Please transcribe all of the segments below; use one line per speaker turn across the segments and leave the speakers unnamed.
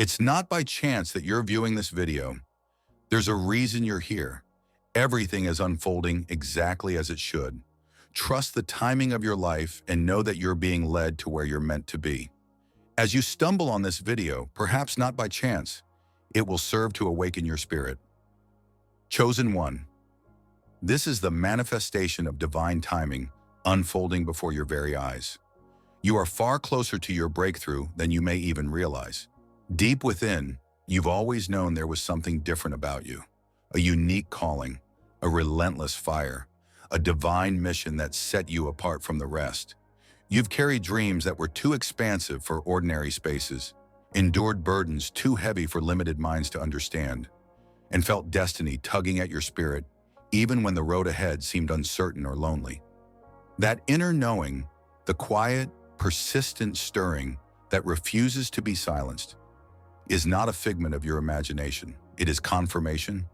It's not by chance that you're viewing this video. There's a reason you're here. Everything is unfolding exactly as it should. Trust the timing of your life and know that you're being led to where you're meant to be. As you stumble on this video, perhaps not by chance, it will serve to awaken your spirit. Chosen one. This is the manifestation of divine timing unfolding before your very eyes. You are far closer to your breakthrough than you may even realize. Deep within, you've always known there was something different about you. A unique calling, a relentless fire, a divine mission that set you apart from the rest. You've carried dreams that were too expansive for ordinary spaces, endured burdens too heavy for limited minds to understand, and felt destiny tugging at your spirit even when the road ahead seemed uncertain or lonely. That inner knowing, the quiet, persistent stirring that refuses to be silenced, is not a figment of your imagination. It is confirmation.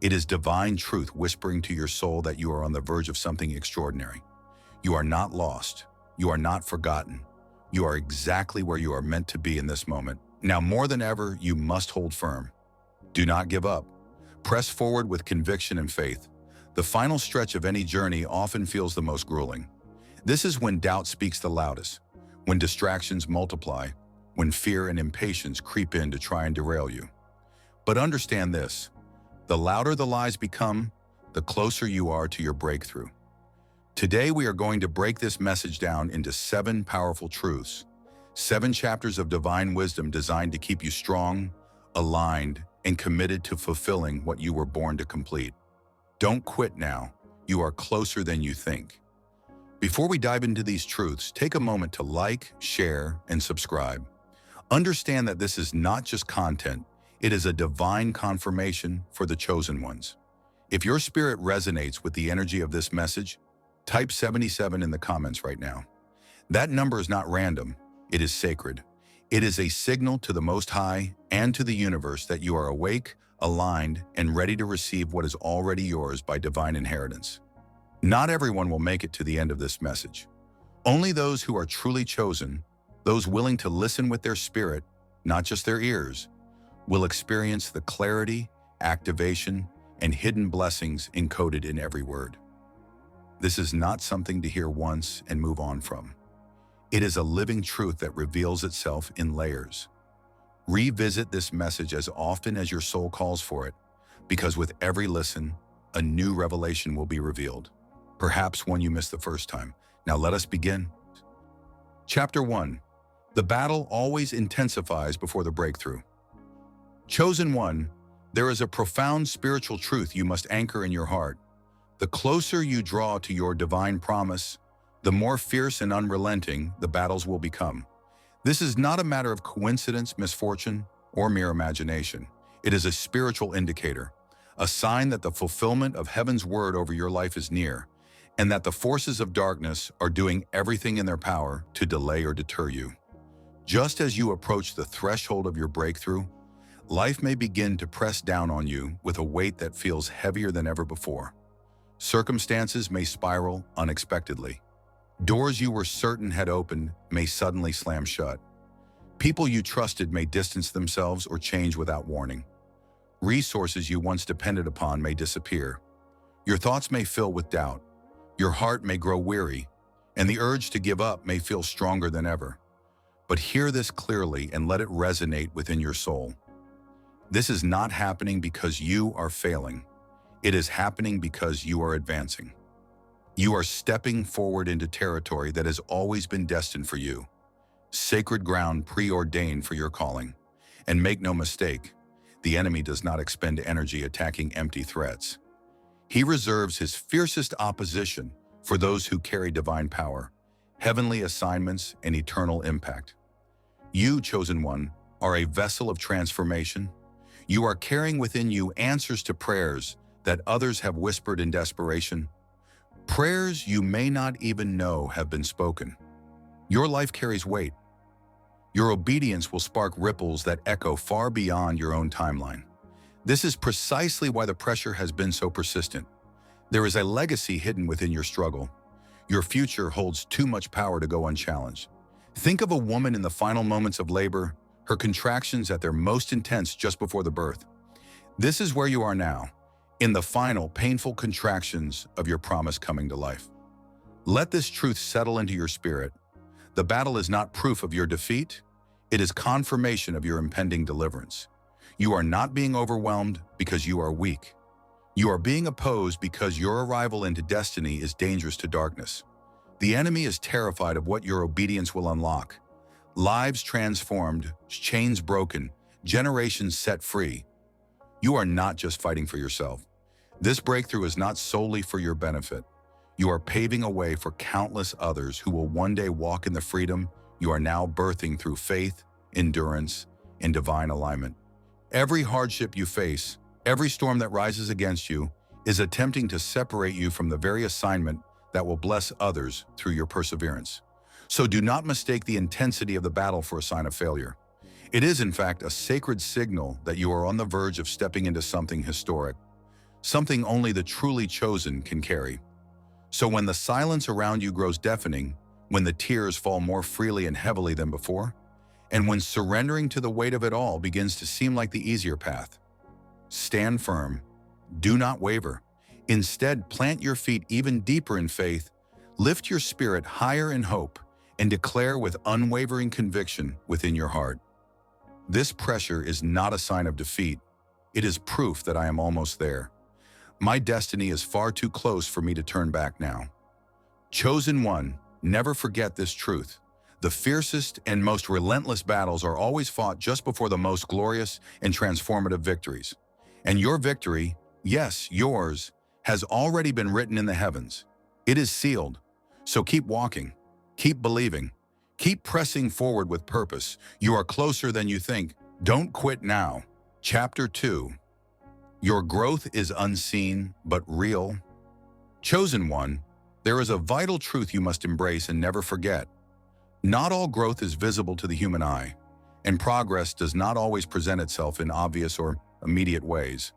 It is divine truth whispering to your soul that you are on the verge of something extraordinary. You are not lost. You are not forgotten. You are exactly where you are meant to be in this moment. Now more than ever, you must hold firm. Do not give up. Press forward with conviction and faith. The final stretch of any journey often feels the most grueling. This is when doubt speaks the loudest, when distractions multiply, when fear and impatience creep in to try and derail you. But understand this, the louder the lies become, the closer you are to your breakthrough. Today we are going to break this message down into 7 powerful truths, 7 chapters of divine wisdom designed to keep you strong, aligned, and committed to fulfilling what you were born to complete. Don't quit now. You are closer than you think. Before we dive into these truths, take a moment to like, share, and subscribe. Understand that this is not just content, it is a divine confirmation for the chosen ones. If your spirit resonates with the energy of this message, type 77 in the comments right now. That number is not random, it is sacred. It is a signal to the Most High and to the universe that you are awake, aligned, and ready to receive what is already yours by divine inheritance. Not everyone will make it to the end of this message. Only those who are truly chosen, those willing to listen with their spirit, not just their ears, will experience the clarity, activation, and hidden blessings encoded in every word. This is not something to hear once and move on from. It is a living truth that reveals itself in layers. Revisit this message as often as your soul calls for it, because with every listen, a new revelation will be revealed, perhaps one you missed the first time. Now let us begin. Chapter 1. The battle always intensifies before the breakthrough. Chosen one, there is a profound spiritual truth you must anchor in your heart. The closer you draw to your divine promise, the more fierce and unrelenting the battles will become. This is not a matter of coincidence, misfortune, or mere imagination. It is a spiritual indicator, a sign that the fulfillment of heaven's word over your life is near, and that the forces of darkness are doing everything in their power to delay or deter you. Just as you approach the threshold of your breakthrough, life may begin to press down on you with a weight that feels heavier than ever before. Circumstances may spiral unexpectedly. Doors you were certain had opened may suddenly slam shut. People you trusted may distance themselves or change without warning. Resources you once depended upon may disappear. Your thoughts may fill with doubt. Your heart may grow weary, and the urge to give up may feel stronger than ever. But hear this clearly and let it resonate within your soul. This is not happening because you are failing. It is happening because you are advancing. You are stepping forward into territory that has always been destined for you. Sacred ground preordained for your calling. And make no mistake, the enemy does not expend energy attacking empty threats. He reserves his fiercest opposition for those who carry divine power, heavenly assignments, and eternal impact. You, chosen one, are a vessel of transformation. You are carrying within you answers to prayers that others have whispered in desperation. Prayers you may not even know have been spoken. Your life carries weight. Your obedience will spark ripples that echo far beyond your own timeline. This is precisely why the pressure has been so persistent. There is a legacy hidden within your struggle. Your future holds too much power to go unchallenged. Think of a woman in the final moments of labor, her contractions at their most intense just before the birth. This is where you are now, in the final, painful contractions of your promise coming to life. Let this truth settle into your spirit. The battle is not proof of your defeat, it is confirmation of your impending deliverance. You are not being overwhelmed because you are weak. You are being opposed because your arrival into destiny is dangerous to darkness. The enemy is terrified of what your obedience will unlock. Lives transformed, chains broken, generations set free. You are not just fighting for yourself. This breakthrough is not solely for your benefit. You are paving a way for countless others who will one day walk in the freedom you are now birthing through faith, endurance, and divine alignment. Every hardship you face, every storm that rises against you, is attempting to separate you from the very assignment that will bless others through your perseverance. So do not mistake the intensity of the battle for a sign of failure. It is, in fact, a sacred signal that you are on the verge of stepping into something historic, something only the truly chosen can carry. So when the silence around you grows deafening, when the tears fall more freely and heavily than before, and when surrendering to the weight of it all begins to seem like the easier path, stand firm. Do not waver. Instead, plant your feet even deeper in faith, lift your spirit higher in hope, and declare with unwavering conviction within your heart. This pressure is not a sign of defeat. It is proof that I am almost there. My destiny is far too close for me to turn back now. Chosen one, never forget this truth. The fiercest and most relentless battles are always fought just before the most glorious and transformative victories. And your victory, yes, yours, has already been written in the heavens. It is sealed. So keep walking, keep believing, keep pressing forward with purpose. You are closer than you think. Don't quit now. Chapter 2. Your growth is unseen but real. Chosen one, there is a vital truth you must embrace and never forget. Not all growth is visible to the human eye, and progress does not always present itself in obvious or immediate ways.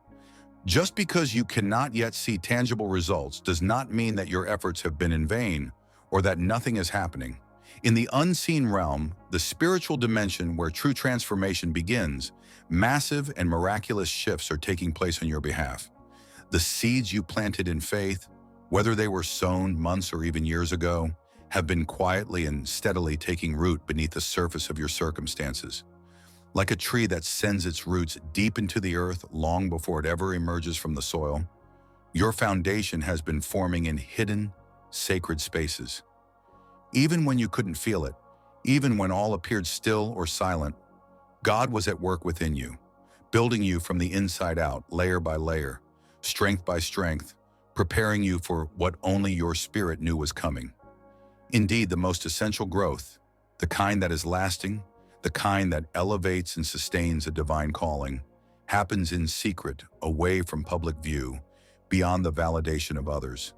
Just because you cannot yet see tangible results does not mean that your efforts have been in vain or that nothing is happening. In the unseen realm, the spiritual dimension where true transformation begins, massive and miraculous shifts are taking place on your behalf. The seeds you planted in faith, whether they were sown months or even years ago, have been quietly and steadily taking root beneath the surface of your circumstances. Like a tree that sends its roots deep into the earth long before it ever emerges from the soil, your foundation has been forming in hidden, sacred spaces. Even when you couldn't feel it, even when all appeared still or silent, God was at work within you, building you from the inside out, layer by layer, strength by strength, preparing you for what only your spirit knew was coming. Indeed, the most essential growth, the kind that is lasting, the kind that elevates and sustains a divine calling, happens in secret, away from public view, beyond the validation of others.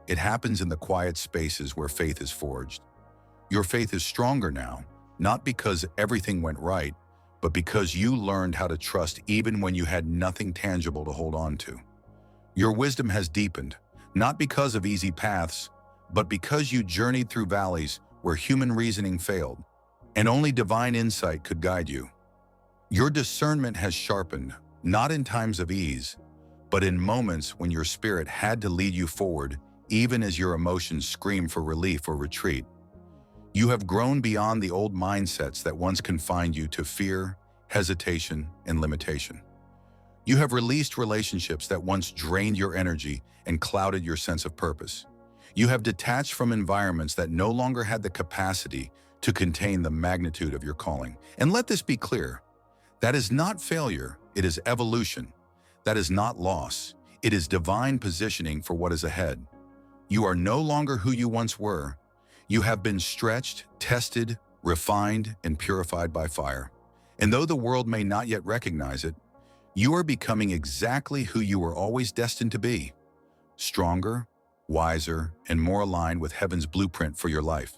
It happens in the quiet spaces where faith is forged. Your faith is stronger now, not because everything went right, but because you learned how to trust even when you had nothing tangible to hold on to. Your wisdom has deepened, not because of easy paths, but because you journeyed through valleys where human reasoning failed, and only divine insight could guide you. Your discernment has sharpened, not in times of ease, but in moments when your spirit had to lead you forward, even as your emotions scream for relief or retreat. You have grown beyond the old mindsets that once confined you to fear, hesitation, and limitation. You have released relationships that once drained your energy and clouded your sense of purpose. You have detached from environments that no longer had the capacity to contain the magnitude of your calling. And let this be clear, that is not failure, it is evolution. That is not loss, it is divine positioning for what is ahead. You are no longer who you once were. You have been stretched, tested, refined, and purified by fire. And though the world may not yet recognize it, you are becoming exactly who you were always destined to be. Stronger, wiser, and more aligned with heaven's blueprint for your life.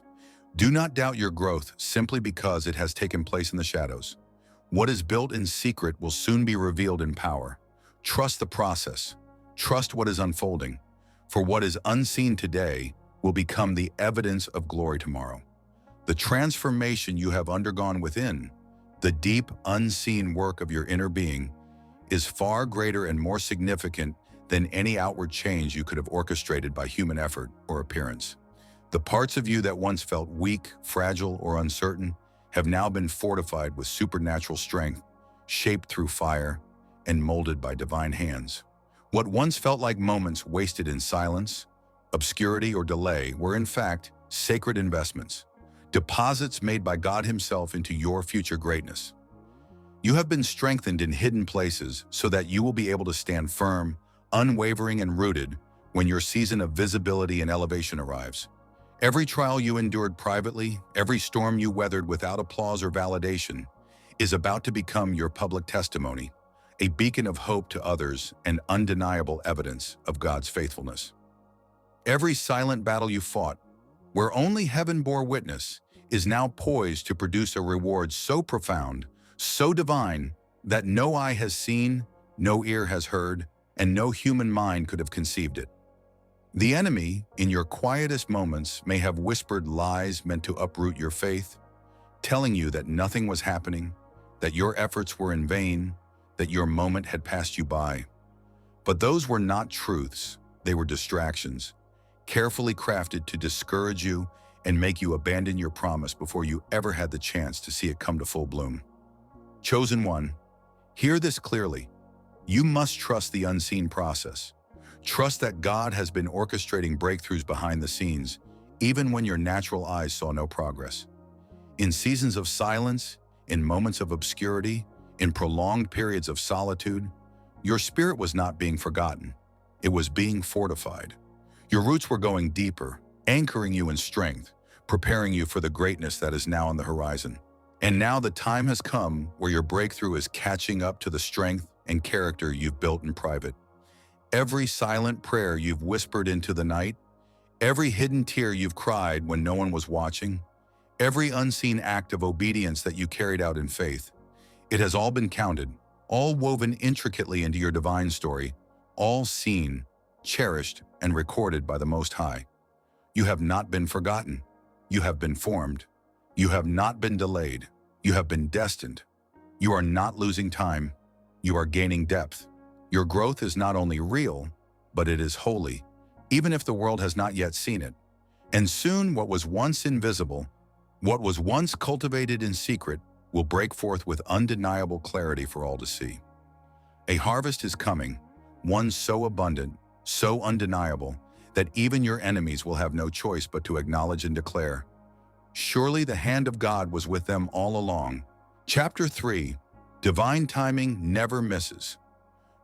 Do not doubt your growth simply because it has taken place in the shadows. What is built in secret will soon be revealed in power. Trust the process. Trust what is unfolding. For what is unseen today will become the evidence of glory tomorrow. The transformation you have undergone within, The deep, unseen work of your inner being is far greater and more significant than any outward change you could have orchestrated by human effort or appearance. The parts of you that once felt weak, fragile, or uncertain have now been fortified with supernatural strength, shaped through fire, and molded by divine hands. What once felt like moments wasted in silence, obscurity, or delay were in fact sacred investments, deposits made by God Himself into your future greatness. You have been strengthened in hidden places so that you will be able to stand firm, unwavering, and rooted when your season of visibility and elevation arrives. Every trial you endured privately, every storm you weathered without applause or validation, is about to become your public testimony, a beacon of hope to others and undeniable evidence of God's faithfulness. Every silent battle you fought, where only heaven bore witness, is now poised to produce a reward so profound, so divine, that no eye has seen, no ear has heard, and no human mind could have conceived it. The enemy, in your quietest moments, may have whispered lies meant to uproot your faith, telling you that nothing was happening, that your efforts were in vain, that your moment had passed you by. But those were not truths, they were distractions, carefully crafted to discourage you and make you abandon your promise before you ever had the chance to see it come to full bloom. Chosen one, hear this clearly. You must trust the unseen process. Trust that God has been orchestrating breakthroughs behind the scenes, even when your natural eyes saw no progress. In seasons of silence, in moments of obscurity, in prolonged periods of solitude, your spirit was not being forgotten. It was being fortified. Your roots were going deeper, anchoring you in strength, preparing you for the greatness that is now on the horizon. And now the time has come where your breakthrough is catching up to the strength and character you've built in private. Every silent prayer you've whispered into the night, every hidden tear you've cried when no one was watching, every unseen act of obedience that you carried out in faith, it has all been counted, all woven intricately into your divine story, all seen, cherished, and recorded by the Most High. You have not been forgotten. You have been formed. You have not been delayed. You have been destined. You are not losing time. You are gaining depth. Your growth is not only real, but it is holy, even if the world has not yet seen it. And soon what was once invisible, what was once cultivated in secret, will break forth with undeniable clarity for all to see. A harvest is coming, one so abundant, so undeniable, that even your enemies will have no choice but to acknowledge and declare, "Surely the hand of God was with them all along." Chapter 3, Divine Timing Never Misses.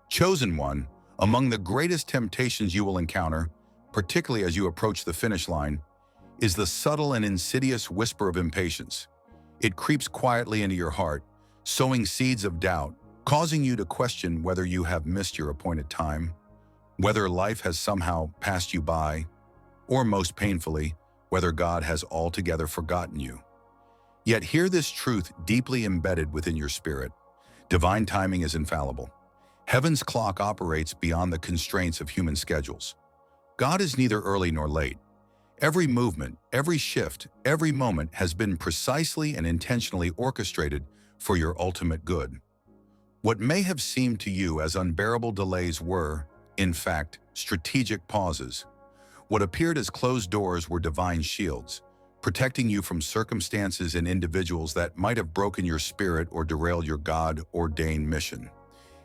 Chosen one, among the greatest temptations you will encounter, particularly as you approach the finish line, is the subtle and insidious whisper of impatience. It creeps quietly into your heart, sowing seeds of doubt, causing you to question whether you have missed your appointed time, whether life has somehow passed you by, or most painfully, whether God has altogether forgotten you. Yet hear this truth deeply embedded within your spirit. Divine timing is infallible. Heaven's clock operates beyond the constraints of human schedules. God is neither early nor late. Every movement, every shift, every moment has been precisely and intentionally orchestrated for your ultimate good. What may have seemed to you as unbearable delays were, in fact, strategic pauses. What appeared as closed doors were divine shields, protecting you from circumstances and individuals that might have broken your spirit or derailed your God-ordained mission.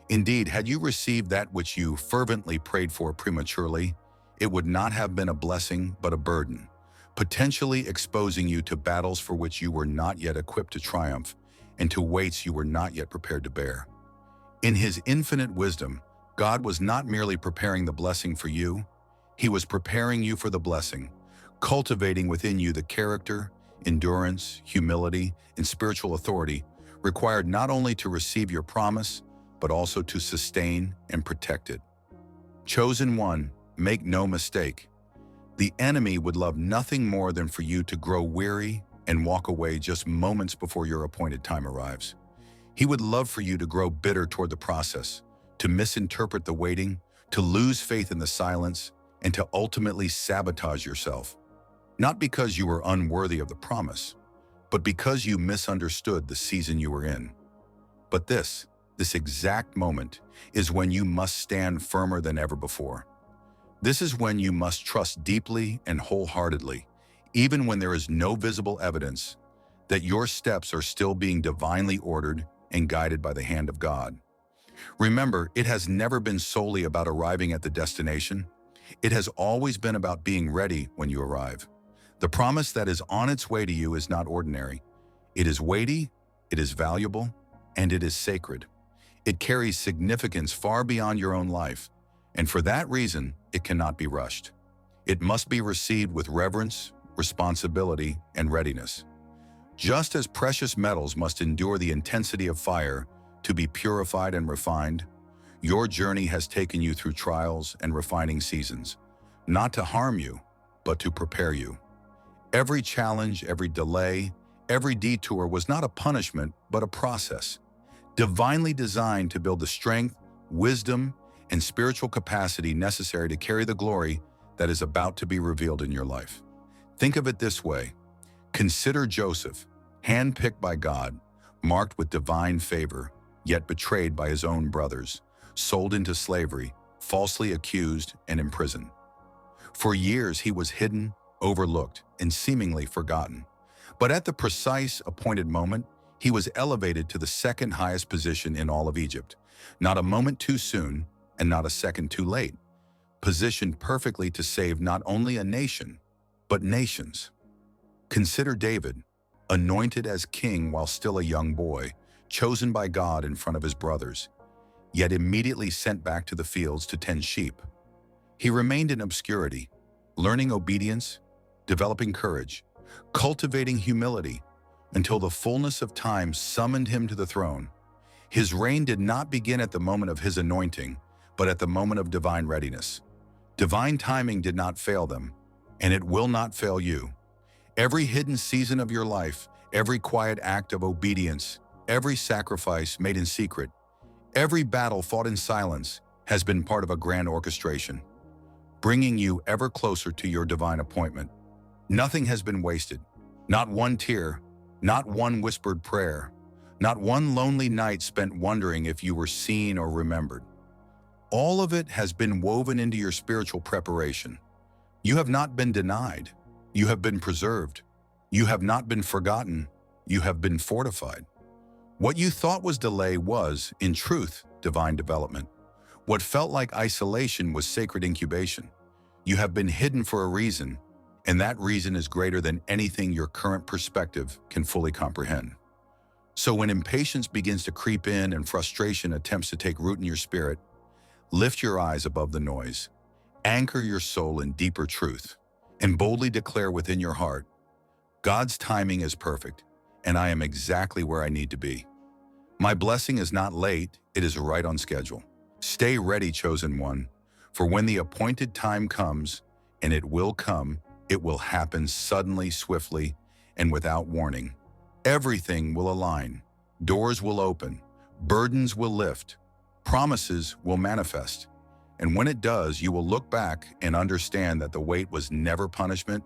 Indeed, had you received that which you fervently prayed for prematurely, it would not have been a blessing but a burden, potentially exposing you to battles for which you were not yet equipped to triumph and to weights you were not yet prepared to bear. In His infinite wisdom, God was not merely preparing the blessing for you, He was preparing you for the blessing, cultivating within you the character, endurance, humility, and spiritual authority required not only to receive your promise, but also to sustain and protect it. Chosen one, make no mistake. The enemy would love nothing more than for you to grow weary and walk away just moments before your appointed time arrives. He would love for you to grow bitter toward the process, to misinterpret the waiting, to lose faith in the silence, and to ultimately sabotage yourself. Not because you were unworthy of the promise, but because you misunderstood the season you were in. But this exact moment, is when you must stand firmer than ever before. This is when you must trust deeply and wholeheartedly, even when there is no visible evidence, that your steps are still being divinely ordered and guided by the hand of God. Remember, it has never been solely about arriving at the destination. It has always been about being ready when you arrive. The promise that is on its way to you is not ordinary. It is weighty, it is valuable, and it is sacred. It carries significance far beyond your own life, and for that reason, it cannot be rushed. It must be received with reverence, responsibility, and readiness. Just as precious metals must endure the intensity of fire to be purified and refined, your journey has taken you through trials and refining seasons, not to harm you, but to prepare you. Every challenge, every delay, every detour was not a punishment, but a process, divinely designed to build the strength, wisdom, and spiritual capacity necessary to carry the glory that is about to be revealed in your life. Think of it this way. Consider Joseph, handpicked by God, marked with divine favor, yet betrayed by his own brothers, sold into slavery, falsely accused, and imprisoned. For years he was hidden, overlooked, and seemingly forgotten. But at the precise appointed moment, he was elevated to the second highest position in all of Egypt. Not a moment too soon, and not a second too late. Positioned perfectly to save not only a nation, but nations. Consider David, anointed as king while still a young boy, chosen by God in front of his brothers, yet immediately sent back to the fields to tend sheep. He remained in obscurity, learning obedience, developing courage, cultivating humility, until the fullness of time summoned him to the throne. His reign did not begin at the moment of his anointing, but at the moment of divine readiness. Divine timing did not fail them, and it will not fail you. Every hidden season of your life, every quiet act of obedience, every sacrifice made in secret, every battle fought in silence has been part of a grand orchestration, bringing you ever closer to your divine appointment. Nothing has been wasted. Not one tear, not one whispered prayer, not one lonely night spent wondering if you were seen or remembered. All of it has been woven into your spiritual preparation. You have not been denied. You have been preserved. You have not been forgotten. You have been fortified. What you thought was delay was, in truth, divine development. What felt like isolation was sacred incubation. You have been hidden for a reason, and that reason is greater than anything your current perspective can fully comprehend. So when impatience begins to creep in and frustration attempts to take root in your spirit, lift your eyes above the noise, anchor your soul in deeper truth, and boldly declare within your heart, God's timing is perfect, and I am exactly where I need to be. My blessing is not late, it is right on schedule. Stay ready, chosen one, for when the appointed time comes, and it will come, it will happen suddenly, swiftly, and without warning. Everything will align, doors will open, burdens will lift, promises will manifest. And when it does, you will look back and understand that the wait was never punishment,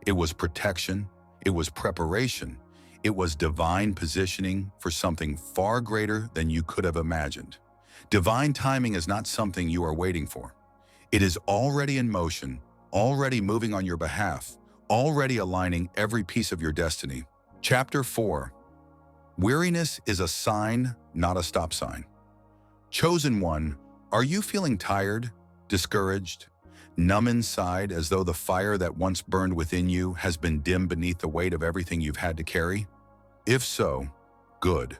it was protection, it was preparation, it was divine positioning for something far greater than you could have imagined. Divine timing is not something you are waiting for. It is already in motion, already moving on your behalf, already aligning every piece of your destiny. Chapter 4. Weariness is a sign, not a stop sign. Chosen one, are you feeling tired, discouraged, numb inside as though the fire that once burned within you has been dimmed beneath the weight of everything you've had to carry? If so, good.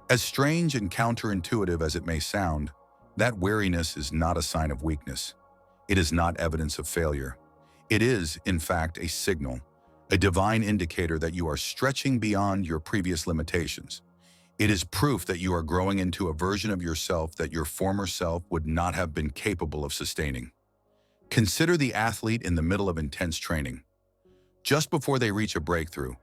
As strange and counterintuitive as it may sound, that weariness is not a sign of weakness. It is not evidence of failure. It is, in fact, a signal, a divine indicator that you are stretching beyond your previous limitations. It is proof that you are growing into a version of yourself that your former self would not have been capable of sustaining. Consider the athlete in the middle of intense training. Just before they reach a breakthrough,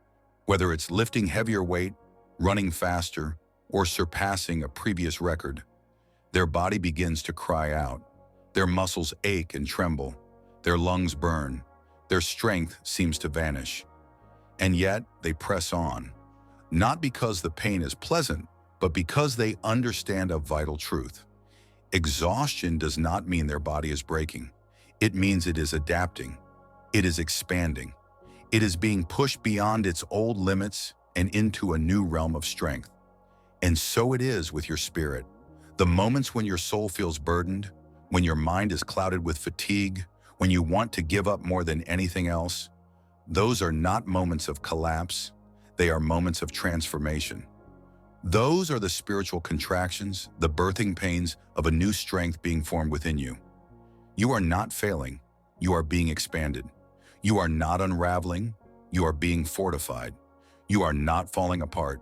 whether it's lifting heavier weight, running faster, or surpassing a previous record, their body begins to cry out. Their muscles ache and tremble. Their lungs burn. Their strength seems to vanish. And yet they press on, not because the pain is pleasant, but because they understand a vital truth. Exhaustion does not mean their body is breaking. It means it is adapting. It is expanding. It is being pushed beyond its old limits and into a new realm of strength. And so it is with your spirit. The moments when your soul feels burdened, when your mind is clouded with fatigue, when you want to give up more than anything else, those are not moments of collapse. They are moments of transformation. Those are the spiritual contractions, the birthing pains of a new strength being formed within you. You are not failing. You are being expanded. You are not unraveling. You are being fortified. You are not falling apart.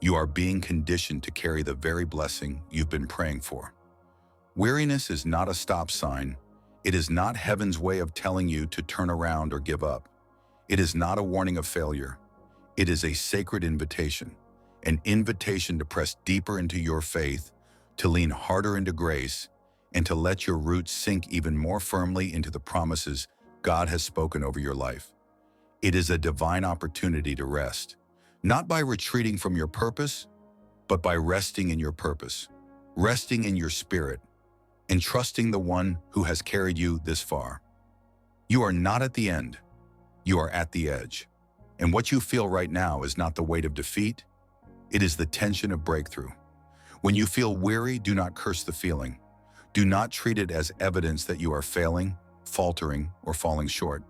You are being conditioned to carry the very blessing you've been praying for. Weariness is not a stop sign. It is not heaven's way of telling you to turn around or give up. It is not a warning of failure. It is a sacred invitation, an invitation to press deeper into your faith, to lean harder into grace, and to let your roots sink even more firmly into the promises God has spoken over your life. It is a divine opportunity to rest, not by retreating from your purpose, but by resting in your purpose, resting in your spirit, and trusting the one who has carried you this far. You are not at the end. You are at the edge. And what you feel right now is not the weight of defeat. It is the tension of breakthrough. When you feel weary, do not curse the feeling. Do not treat it as evidence that you are failing, faltering, or falling short.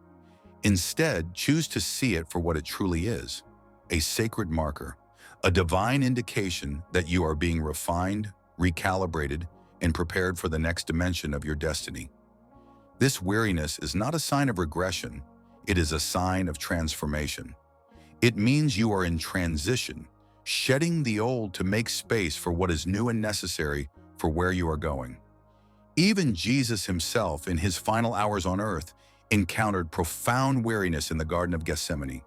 Instead, choose to see it for what it truly is, a sacred marker, a divine indication that you are being refined, recalibrated, and prepared for the next dimension of your destiny. This weariness is not a sign of regression. It is a sign of transformation. It means you are in transition, shedding the old to make space for what is new and necessary for where you are going. Even Jesus himself, in his final hours on earth, encountered profound weariness in the Garden of Gethsemane.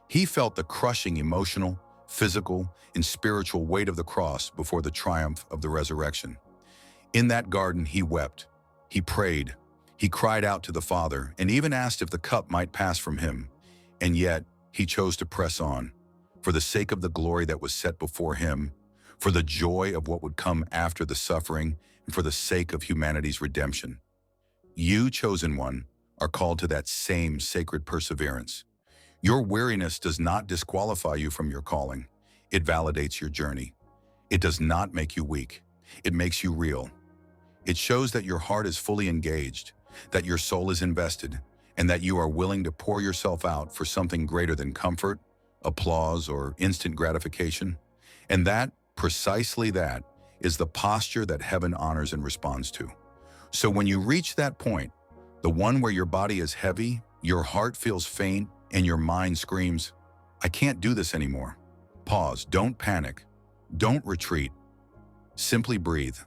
He felt the crushing emotional, physical, and spiritual weight of the cross before the triumph of the resurrection. In that garden, he wept, he prayed, he cried out to the Father, and even asked if the cup might pass from him. And yet, he chose to press on, for the sake of the glory that was set before him, for the joy of what would come after the suffering, and for the sake of humanity's redemption. You, chosen one, are called to that same sacred perseverance. Your weariness does not disqualify you from your calling. It validates your journey. It does not make you weak. It makes you real. It shows that your heart is fully engaged, that your soul is invested, and that you are willing to pour yourself out for something greater than comfort, applause, or instant gratification. And that, precisely that, is the posture that heaven honors and responds to. So when you reach that point, the one where your body is heavy, your heart feels faint, and your mind screams, "I can't do this anymore." Pause. Don't panic. Don't retreat. Simply breathe.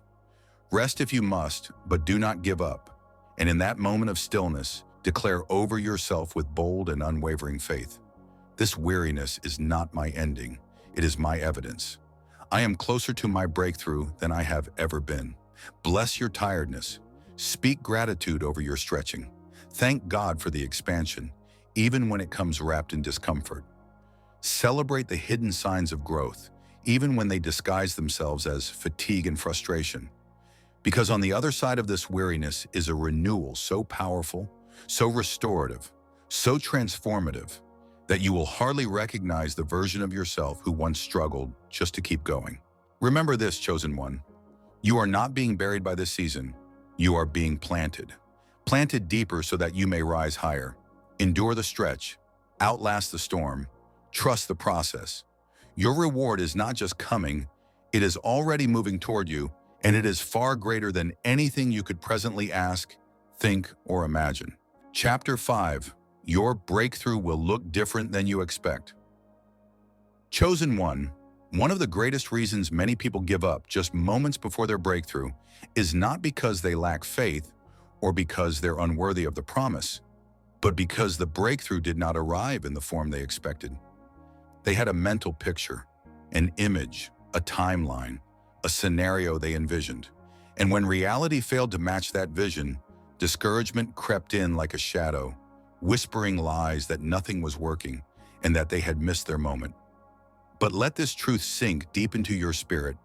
Rest if you must, but do not give up. And in that moment of stillness, declare over yourself with bold and unwavering faith, "This weariness is not my ending. It is my evidence. I am closer to my breakthrough than I have ever been." Bless your tiredness. Speak gratitude over your stretching. Thank God for the expansion, even when it comes wrapped in discomfort. Celebrate the hidden signs of growth, even when they disguise themselves as fatigue and frustration. Because on the other side of this weariness is a renewal so powerful, so restorative, so transformative, that you will hardly recognize the version of yourself who once struggled just to keep going. Remember this, chosen one. You are not being buried by this season. You are being planted. Planted deeper so that you may rise higher. Endure the stretch. Outlast the storm. Trust the process. Your reward is not just coming, it is already moving toward you, and it is far greater than anything you could presently ask, think, or imagine. Chapter 5. Your breakthrough will look different than you expect. Chosen one of the greatest reasons many people give up just moments before their breakthrough is not because they lack faith or because they're unworthy of the promise, but because the breakthrough did not arrive in the form they expected. They had a mental picture, an image, a timeline, a scenario they envisioned. And when reality failed to match that vision, discouragement crept in like a shadow, whispering lies that nothing was working. and that they had missed their moment. But let this truth sink deep into your spirit.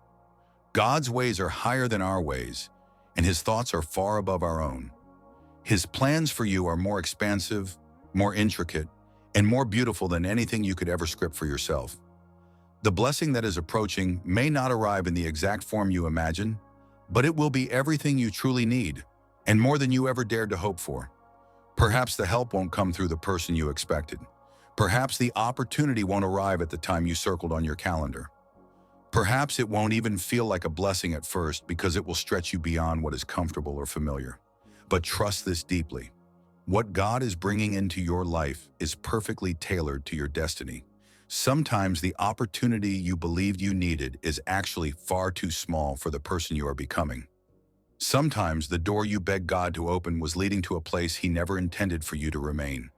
God's ways are higher than our ways, and His thoughts are far above our own. His plans for you are more expansive, more intricate, and more beautiful than anything you could ever script for yourself. The blessing that is approaching may not arrive in the exact form you imagine, but it will be everything you truly need, and more than you ever dared to hope for. Perhaps the help won't come through the person you expected. Perhaps the opportunity won't arrive at the time you circled on your calendar. Perhaps it won't even feel like a blessing at first because it will stretch you beyond what is comfortable or familiar. But trust this deeply. What God is bringing into your life is perfectly tailored to your destiny. Sometimes the opportunity you believed you needed is actually far too small for the person you are becoming. Sometimes the door you begged God to open was leading to a place He never intended for you to remain.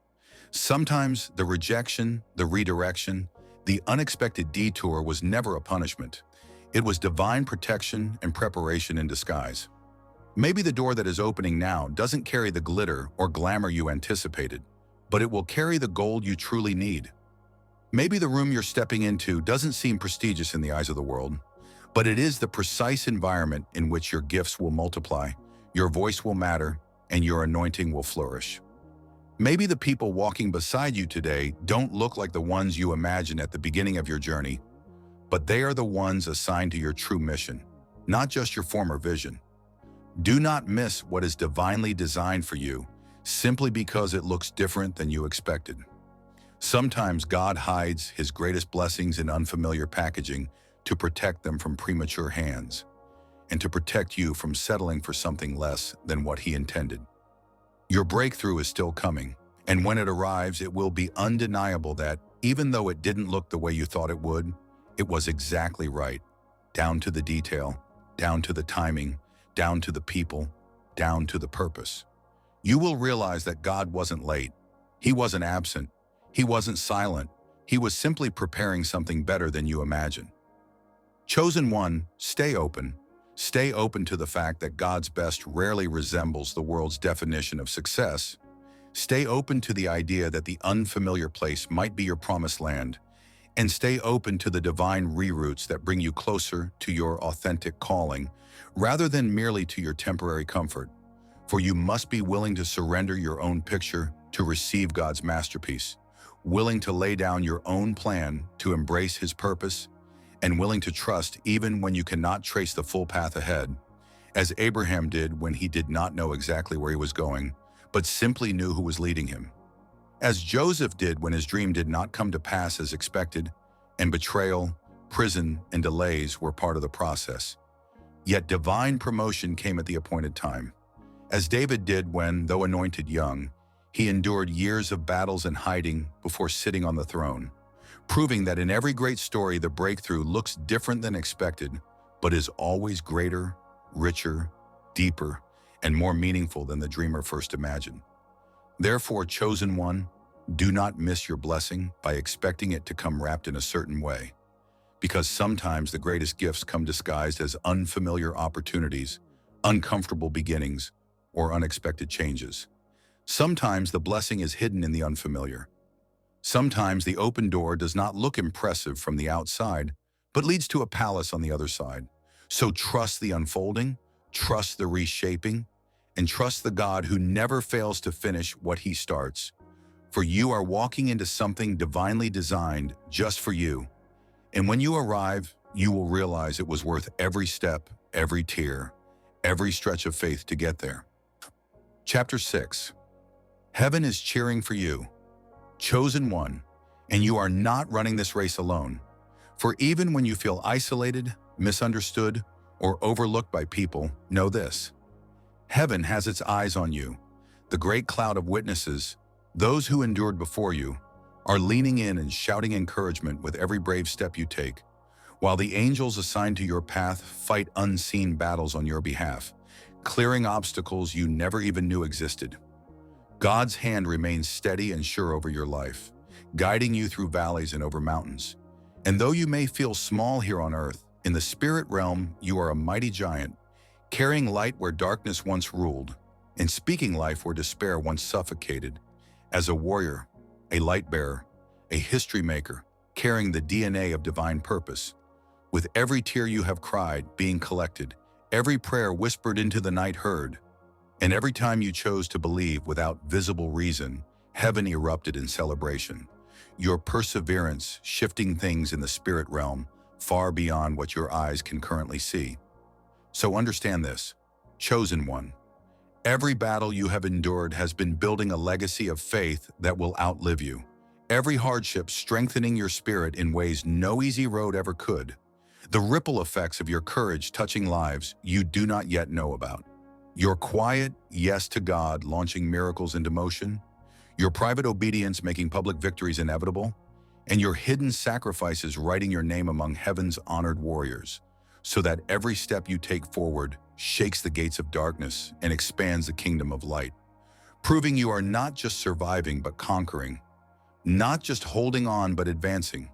Sometimes the rejection, the redirection, the unexpected detour was never a punishment. It was divine protection and preparation in disguise. Maybe the door that is opening now doesn't carry the glitter or glamour you anticipated, but it will carry the gold you truly need. Maybe the room you're stepping into doesn't seem prestigious in the eyes of the world, but it is the precise environment in which your gifts will multiply, your voice will matter, and your anointing will flourish. Maybe the people walking beside you today don't look like the ones you imagined at the beginning of your journey, but they are the ones assigned to your true mission, not just your former vision. Do not miss what is divinely designed for you simply because it looks different than you expected. Sometimes God hides His greatest blessings in unfamiliar packaging to protect them from premature hands, and to protect you from settling for something less than what He intended. Your breakthrough is still coming, and when it arrives, it will be undeniable that, even though it didn't look the way you thought it would, it was exactly right, down to the detail, down to the timing, down to the people, down to the purpose. You will realize that God wasn't late. He wasn't absent. He wasn't silent. He was simply preparing something better than you imagined. Chosen one, stay open. Stay open to the fact that God's best rarely resembles the world's definition of success. Stay open to the idea that the unfamiliar place might be your promised land. And stay open to the divine reroutes that bring you closer to your authentic calling, rather than merely to your temporary comfort. For you must be willing to surrender your own picture to receive God's masterpiece, willing to lay down your own plan to embrace His purpose, and willing to trust even when you cannot trace the full path ahead, as Abraham did when he did not know exactly where he was going, but simply knew who was leading him. As Joseph did when his dream did not come to pass as expected, and betrayal, prison, and delays were part of the process. Yet divine promotion came at the appointed time, as David did when, though anointed young, he endured years of battles and hiding before sitting on the throne, proving that in every great story the breakthrough looks different than expected, but is always greater, richer, deeper, and more meaningful than the dreamer first imagined. Therefore, chosen one, do not miss your blessing by expecting it to come wrapped in a certain way, because sometimes the greatest gifts come disguised as unfamiliar opportunities, uncomfortable beginnings, or unexpected changes. Sometimes the blessing is hidden in the unfamiliar. Sometimes the open door does not look impressive from the outside, but leads to a palace on the other side. So trust the unfolding, trust the reshaping, and trust the God who never fails to finish what He starts. For you are walking into something divinely designed just for you. And when you arrive, you will realize it was worth every step, every tear, every stretch of faith to get there. Chapter 6. Heaven is cheering for you, chosen one, and you are not running this race alone. For even when you feel isolated, misunderstood, or overlooked by people, know this: heaven has its eyes on you. The great cloud of witnesses, those who endured before you, are leaning in and shouting encouragement with every brave step you take, while the angels assigned to your path fight unseen battles on your behalf, clearing obstacles you never even knew existed. God's hand remains steady and sure over your life, guiding you through valleys and over mountains. And though you may feel small here on earth, in the spirit realm you are a mighty giant, carrying light where darkness once ruled, and speaking life where despair once suffocated. As a warrior, a light bearer, a history maker, carrying the DNA of divine purpose. With every tear you have cried being collected, every prayer whispered into the night heard, and every time you chose to believe without visible reason, heaven erupted in celebration. Your perseverance shifting things in the spirit realm far beyond what your eyes can currently see. So understand this, chosen one. Every battle you have endured has been building a legacy of faith that will outlive you. Every hardship strengthening your spirit in ways no easy road ever could. The ripple effects of your courage touching lives you do not yet know about. Your quiet yes to God launching miracles into motion, your private obedience making public victories inevitable, and your hidden sacrifices writing your name among heaven's honored warriors, so that every step you take forward shakes the gates of darkness and expands the kingdom of light, proving you are not just surviving but conquering, not just holding on but advancing.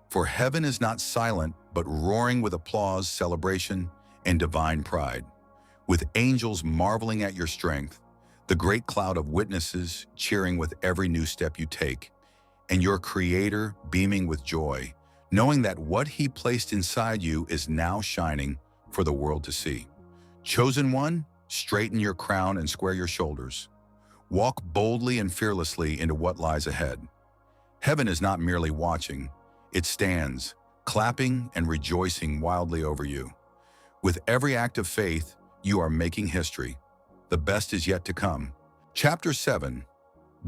For heaven is not silent but roaring with applause, celebration, and divine pride. With angels marveling at your strength, the great cloud of witnesses cheering with every new step you take, and your Creator beaming with joy, knowing that what He placed inside you is now shining for the world to see. Chosen one, straighten your crown and square your shoulders. Walk boldly and fearlessly into what lies ahead. Heaven is not merely watching, it stands, clapping and rejoicing wildly over you. With every act of faith, you are making history. The best is yet to come. Chapter 7.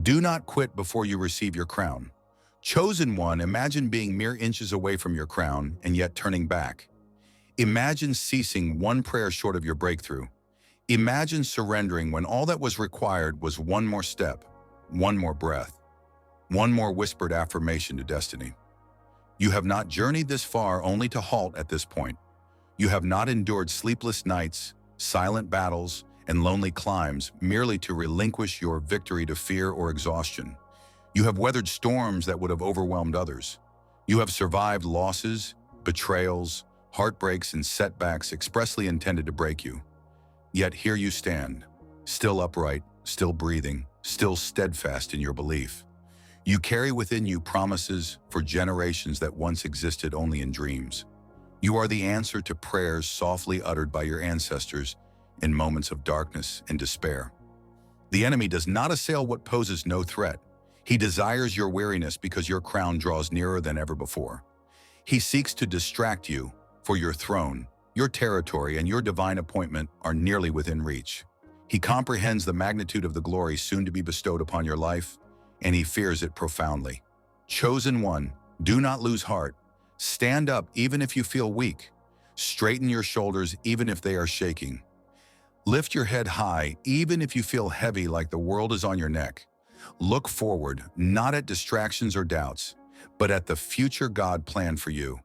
Do not quit before you receive your crown. Chosen one, imagine being mere inches away from your crown and yet turning back. Imagine ceasing one prayer short of your breakthrough. Imagine surrendering when all that was required was one more step, one more breath, one more whispered affirmation to destiny. You have not journeyed this far only to halt at this point. You have not endured sleepless nights, silent battles, and lonely climbs merely to relinquish your victory to fear or exhaustion. You have weathered storms that would have overwhelmed others. You have survived losses, betrayals, heartbreaks, and setbacks expressly intended to break you. Yet here you stand, still upright, still breathing, still steadfast in your belief. You carry within you promises for generations that once existed only in dreams. You are the answer to prayers softly uttered by your ancestors in moments of darkness and despair. The enemy does not assail what poses no threat. He desires your weariness because your crown draws nearer than ever before. He seeks to distract you, for your throne, your territory, and your divine appointment are nearly within reach. He comprehends the magnitude of the glory soon to be bestowed upon your life, and he fears it profoundly. Chosen one, do not lose heart. Stand up even if you feel weak. Straighten your shoulders even if they are shaking. Lift your head high even if you feel heavy like the world is on your neck. Look forward, not at distractions or doubts, but at the future God planned for you.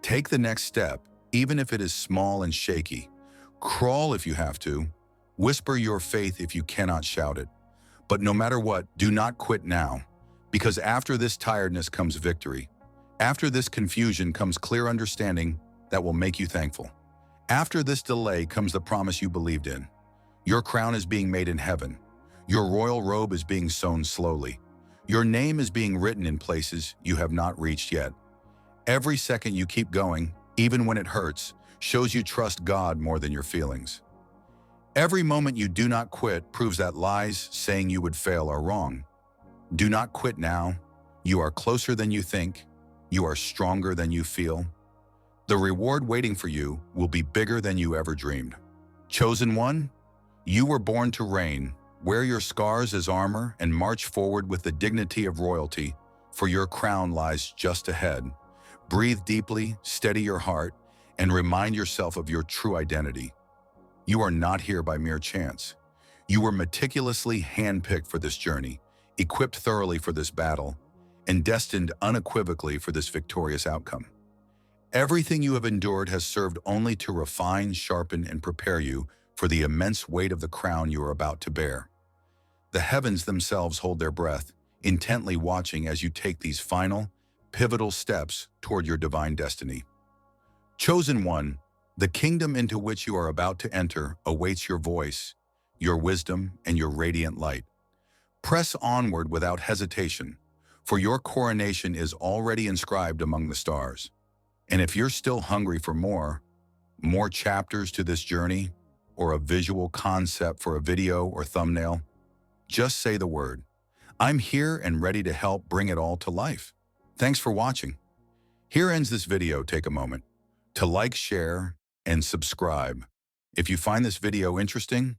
Take the next step, even if it is small and shaky. Crawl if you have to. Whisper your faith if you cannot shout it. But no matter what, do not quit now, because after this tiredness comes victory. After this confusion comes clear understanding that will make you thankful. After this delay comes the promise you believed in. Your crown is being made in heaven. Your royal robe is being sewn slowly. Your name is being written in places you have not reached yet. Every second you keep going, even when it hurts, shows you trust God more than your feelings. Every moment you do not quit proves that lies saying you would fail are wrong. Do not quit now. You are closer than you think. You are stronger than you feel. The reward waiting for you will be bigger than you ever dreamed. Chosen one, you were born to reign. Wear your scars as armor and march forward with the dignity of royalty, for your crown lies just ahead. Breathe deeply, steady your heart, and remind yourself of your true identity. You are not here by mere chance. You were meticulously handpicked for this journey, equipped thoroughly for this battle, and destined unequivocally for this victorious outcome. Everything you have endured has served only to refine, sharpen, and prepare you for the immense weight of the crown you are about to bear. The heavens themselves hold their breath, intently watching as you take these final, pivotal steps toward your divine destiny. Chosen one, the kingdom into which you are about to enter awaits your voice, your wisdom, and your radiant light. Press onward without hesitation, for your coronation is already inscribed among the stars. And if you're still hungry for more chapters to this journey, or a visual concept for a video or thumbnail, just say the word. I'm here and ready to help bring it all to life. Thanks for watching. Here ends this video. Take a moment to like, share, and subscribe if you find this video interesting